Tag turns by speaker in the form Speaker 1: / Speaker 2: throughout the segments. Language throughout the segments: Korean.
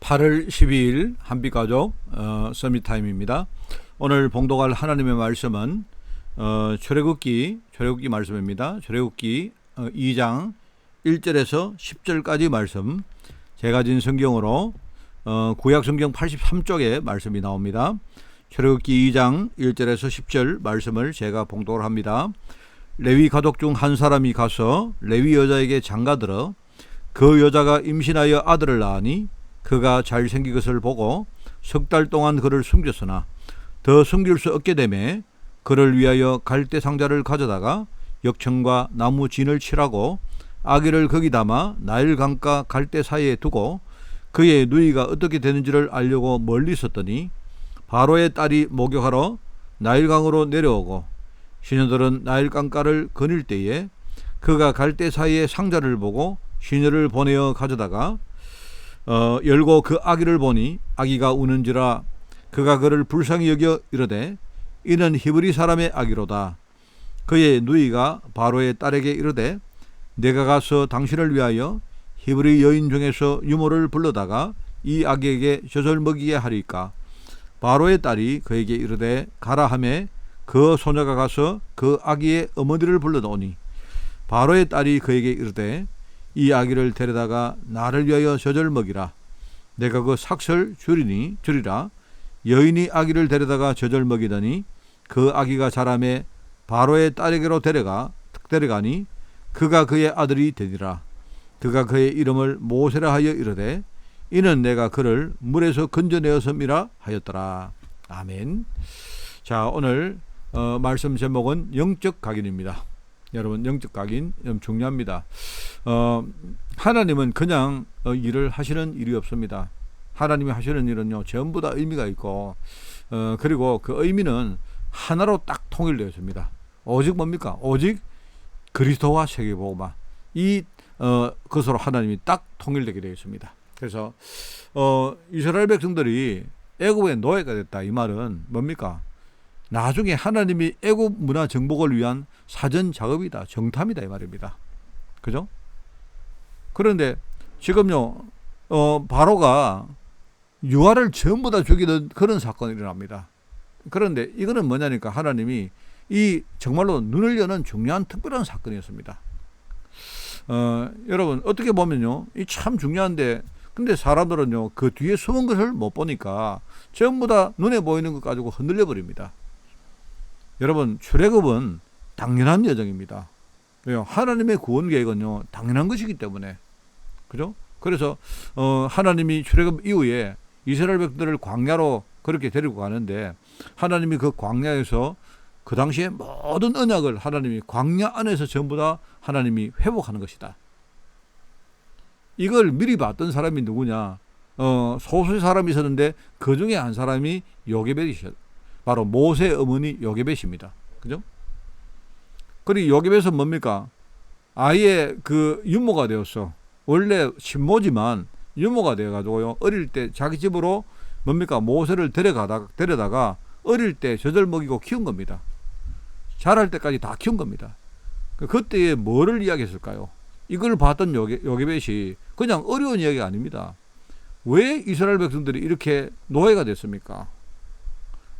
Speaker 1: 8월 12일 한빛가족 서밋타임입니다. 오늘 봉독할 하나님의 말씀은 출애굽기 말씀입니다. 출애굽기 2장 1절에서 10절까지 말씀, 제가 진 성경으로 구약 성경 83쪽에 말씀이 나옵니다. 출애굽기 2장 1절에서 10절 말씀을 제가 봉독을 합니다. 레위 가족 중 한 사람이 가서 레위 여자에게 장가들어 그 여자가 임신하여 아들을 낳으니 그가 잘생긴 것을 보고 석 달 동안 그를 숨겼으나 더 숨길 수 없게 되매 그를 위하여 갈대 상자를 가져다가 역청과 나무 진을 칠하고 아기를 거기 담아 나일 강가 갈대 사이에 두고 그의 누이가 어떻게 되는지를 알려고 멀리 있었더니 바로의 딸이 목욕하러 나일강으로 내려오고 시녀들은 나일강가를 거닐 때에 그가 갈대 사이에 상자를 보고 시녀를 보내어 가져다가 열고 그 아기를 보니 아기가 우는지라 그가 그를 불쌍히 여겨 이르되 이는 히브리 사람의 아기로다. 그의 누이가 바로의 딸에게 이르되 내가 가서 당신을 위하여 히브리 여인 중에서 유모를 불러다가 이 아기에게 젖을 먹이게 하리까. 바로의 딸이 그에게 이르되 가라 하매 그 소녀가 가서 그 아기의 어머니를 불러오니 바로의 딸이 그에게 이르되 이 아기를 데려다가 나를 위하여 젖을 먹이라. 내가 그 삭설 주리라. 여인이 아기를 데려다가 젖을 먹이더니 그 아기가 자라매 바로의 딸에게로 데려가니 그가 그의 아들이 되니라. 그가 그의 이름을 모세라 하여 이르되 이는 내가 그를 물에서 건져내었음이라 하였더라. 아멘. 자, 오늘 말씀 제목은 영적 각인입니다. 여러분, 영적 각인 중요합니다. 하나님은 그냥 일을 하시는 일이 없습니다. 하나님이 하시는 일은요 전부 다 의미가 있고 그리고 그 의미는 하나로 딱 통일되어 있습니다. 오직 뭡니까? 오직 그리스도와 세계복음화, 이 것으로 하나님이 딱 통일되게 되어 있습니다. 그래서 이스라엘 백성들이 애굽의 노예가 됐다, 이 말은 뭡니까? 나중에 하나님이 애굽 문화 정복을 위한 사전 작업이다, 정탐이다, 이 말입니다. 그죠? 그런데 지금요 바로가 유아를 전부 다 죽이는 그런 사건이 일어납니다. 그런데 이거는 뭐냐니까 하나님이 이 정말로 눈을 여는 중요한 특별한 사건이었습니다. 여러분, 어떻게 보면요 이 참 중요한데 근데 사람들은요 그 뒤에 숨은 것을 못 보니까 전부 다 눈에 보이는 것 가지고 흔들려 버립니다. 여러분, 출애굽은 당연한 여정입니다. 왜요? 하나님의 구원 계획은요 당연한 것이기 때문에. 그죠? 그래서 하나님이 출애굽 이후에 이스라엘 백성들을 광야로 그렇게 데리고 가는데 하나님이 그 광야에서 그 당시에 모든 언약을 하나님이 광야 안에서 전부 다 하나님이 회복하는 것이다. 이걸 미리 봤던 사람이 누구냐? 소수의 사람이 있었는데 그 중에 한 사람이 요게벳이셨. 바로 모세의 어머니 요게벳입니다. 그죠? 그리고 요게벳은 뭡니까? 아예 그 유모가 되었어. 원래 신모지만 유모가 되어가지고요 어릴 때 자기 집으로 뭡니까? 모세를 데려다가 어릴 때 젖을 먹이고 키운 겁니다. 자랄 때까지 다 키운 겁니다. 그때에 뭐를 이야기했을까요? 이걸 봤던 요게벳이 그냥 어려운 이야기가 아닙니다. 왜 이스라엘 백성들이 이렇게 노예가 됐습니까?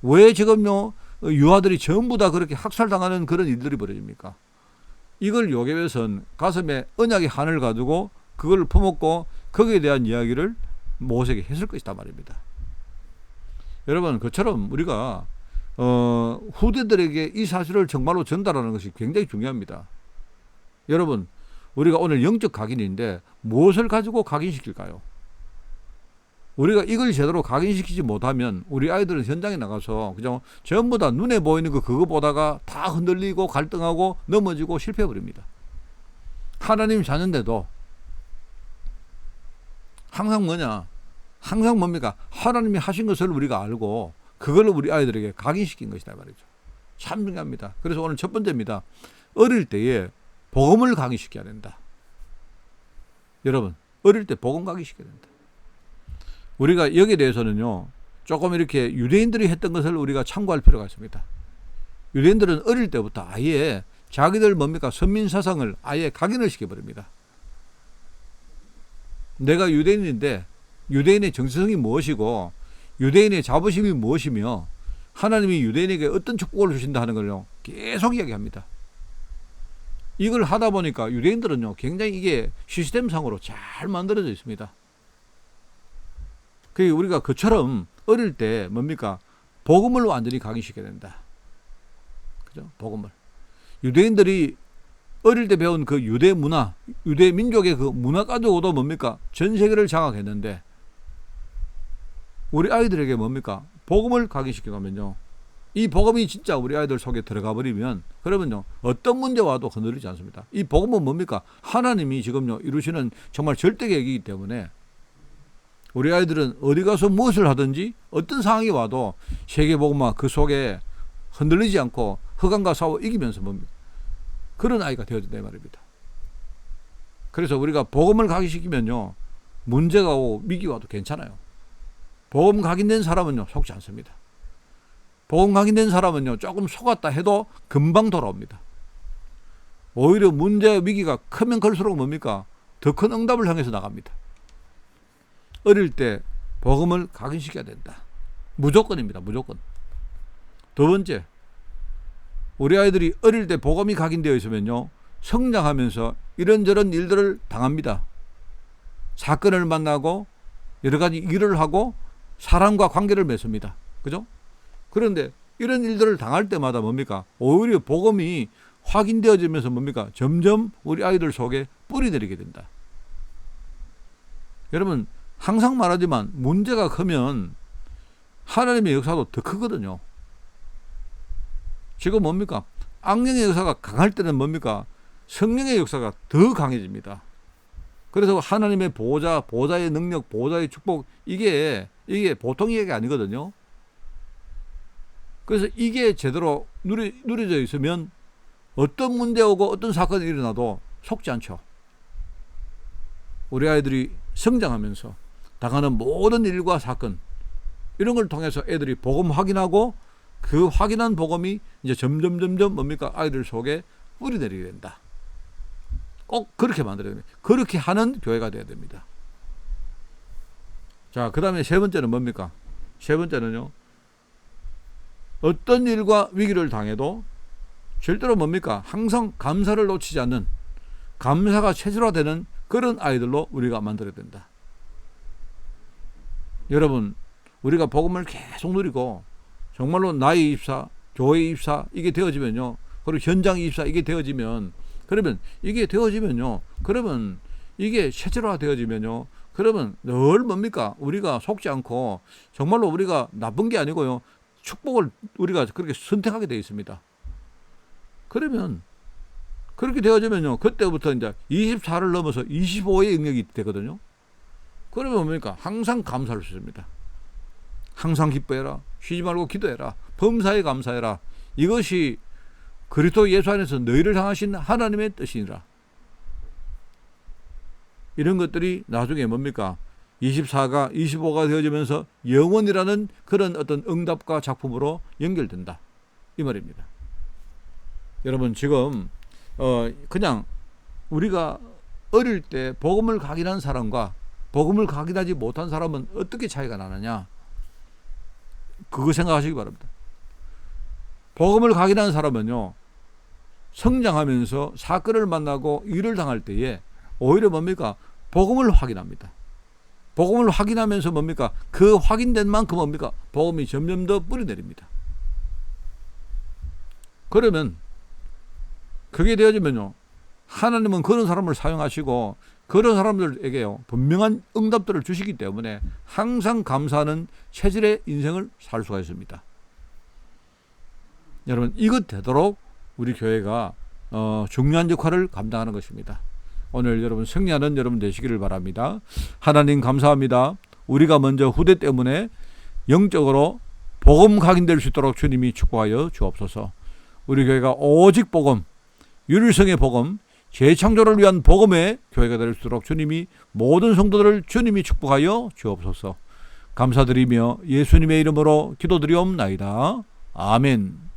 Speaker 1: 왜 지금요 유아들이 전부 다 그렇게 학살당하는 그런 일들이 벌어집니까? 이걸 요게벳은 가슴에 언약의 한을 가지고 그걸 품었고 거기에 대한 이야기를 모세에게 했을 것이다 말입니다. 여러분, 그처럼 우리가 후대들에게 이 사실을 정말로 전달하는 것이 굉장히 중요합니다. 여러분, 우리가 오늘 영적 각인인데 무엇을 가지고 각인시킬까요? 우리가 이걸 제대로 각인시키지 못하면 우리 아이들은 현장에 나가서 그죠? 전부 다 눈에 보이는 그거 보다가 다 흔들리고 갈등하고 넘어지고 실패해버립니다. 하나님 자녀인데도 항상 항상 뭡니까? 하나님이 하신 것을 우리가 알고 그걸 우리 아이들에게 각인시킨 것이다 말이죠. 참 중요합니다. 그래서 오늘 첫 번째입니다. 어릴 때에 복음을 각인시켜야 된다. 여러분, 어릴 때 복음 각인시켜야 된다. 우리가 여기에 대해서는요 조금 이렇게 유대인들이 했던 것을 우리가 참고할 필요가 있습니다. 유대인들은 어릴 때부터 아예 자기들 뭡니까? 선민사상을 아예 각인을 시켜버립니다. 내가 유대인인데 유대인의 정체성이 무엇이고 유대인의 자부심이 무엇이며 하나님이 유대인에게 어떤 축복을 주신다 하는 걸요 계속 이야기합니다. 이걸 하다 보니까 유대인들은요 굉장히 이게 시스템상으로 잘 만들어져 있습니다. 그 우리가 그처럼 어릴 때 뭡니까? 복음을 완전히 각인시켜야 된다. 그죠? 복음을. 유대인들이 어릴 때 배운 그 유대 문화, 유대 민족의 그 문화 가지고도 뭡니까? 전 세계를 장악했는데 우리 아이들에게 뭡니까? 복음을 각인시켜가면요. 이 복음이 진짜 우리 아이들 속에 들어가 버리면 그러면요. 어떤 문제 와도 흔들리지 않습니다. 이 복음은 뭡니까? 하나님이 지금요. 이루시는 정말 절대 계획이기 때문에 우리 아이들은 어디 가서 무엇을 하든지 어떤 상황이 와도 세계복음화 그 속에 흔들리지 않고 흑암과 싸워 이기면서 뭡니까? 그런 아이가 되어준다 말입니다. 그래서 우리가 복음을 각인시키면요. 문제가 오고 위기가 와도 괜찮아요. 복음 각인된 사람은요. 속지 않습니다. 복음 각인된 사람은요. 조금 속았다 해도 금방 돌아옵니다. 오히려 문제 위기가 크면 클수록 뭡니까? 더 큰 응답을 향해서 나갑니다. 어릴 때 복음을 각인시켜야 된다. 무조건입니다. 무조건. 두 번째, 우리 아이들이 어릴 때 복음이 각인되어 있으면요. 성장하면서 이런저런 일들을 당합니다. 사건을 만나고 여러 가지 일을 하고 사람과 관계를 맺습니다. 그죠? 그런데 이런 일들을 당할 때마다 뭡니까? 오히려 복음이 확인되어지면서 뭡니까? 점점 우리 아이들 속에 뿌리 내리게 된다. 여러분, 항상 말하지만 문제가 크면 하나님의 역사도 더 크거든요. 지금 뭡니까? 악령의 역사가 강할 때는 뭡니까? 성령의 역사가 더 강해집니다. 그래서 하나님의 보호자, 보호자의 능력, 보호자의 축복 이게 보통 얘기가 아니거든요. 그래서 이게 제대로 누려져 있으면 어떤 문제 오고 어떤 사건이 일어나도 속지 않죠. 우리 아이들이 성장하면서 당하는 모든 일과 사건 이런 걸 통해서 애들이 복음 확인하고 그 확인한 복음이 이제 점점 뭡니까? 아이들 속에 뿌리 내리게 된다. 꼭 그렇게 만들어야 됩니다. 그렇게 하는 교회가 돼야 됩니다. 자, 그 다음에 세 번째는 뭡니까? 세 번째는요. 어떤 일과 위기를 당해도 절대로 뭡니까? 항상 감사를 놓치지 않는 감사가 체질화되는 그런 아이들로 우리가 만들어야 된다. 여러분, 우리가 복음을 계속 누리고 정말로 나의 입사, 교회 입사 이게 되어지면요. 그리고 현장 입사 이게 되어지면 그러면 이게 되어지면요. 그러면 이게 체질화 되어지면요. 그러면 늘 뭡니까? 우리가 속지 않고 정말로 우리가 나쁜 게 아니고요. 축복을 우리가 그렇게 선택하게 되어 있습니다. 그러면 그렇게 되어지면요. 그때부터 이제 24를 넘어서 25의 영역이 되거든요. 그러면 뭡니까? 항상 감사할 수 있습니다. 항상 기뻐해라. 쉬지 말고 기도해라. 범사에 감사해라. 이것이 그리스도 예수 안에서 너희를 향하신 하나님의 뜻이니라. 이런 것들이 나중에 뭡니까? 24가 25가 되어지면서 영원이라는 그런 어떤 응답과 작품으로 연결된다. 이 말입니다. 여러분 지금 그냥 우리가 어릴 때 복음을 각인한 사람과 복음을 각인하지 못한 사람은 어떻게 차이가 나느냐? 그거 생각하시기 바랍니다. 복음을 각인한 사람은요. 성장하면서 사건을 만나고 일을 당할 때에 오히려 뭡니까? 복음을 확인합니다. 복음을 확인하면서 뭡니까? 그 확인된 만큼 뭡니까? 복음이 점점 더 뿌리내립니다. 그러면 그게 되어지면요. 하나님은 그런 사람을 사용하시고 그런 사람들에게요. 분명한 응답들을 주시기 때문에 항상 감사하는 체질의 인생을 살 수가 있습니다. 여러분 이것 되도록 우리 교회가 중요한 역할을 감당하는 것입니다. 오늘 여러분 승리하는 여러분 되시기를 바랍니다. 하나님 감사합니다. 우리가 먼저 후대 때문에 영적으로 복음 각인될 수 있도록 주님이 축복하여 주옵소서. 우리 교회가 오직 복음, 유일성의 복음, 재창조를 위한 복음의 교회가 될 수 있도록 주님이 모든 성도들을 주님이 축복하여 주옵소서. 감사드리며 예수님의 이름으로 기도드리옵나이다. 아멘.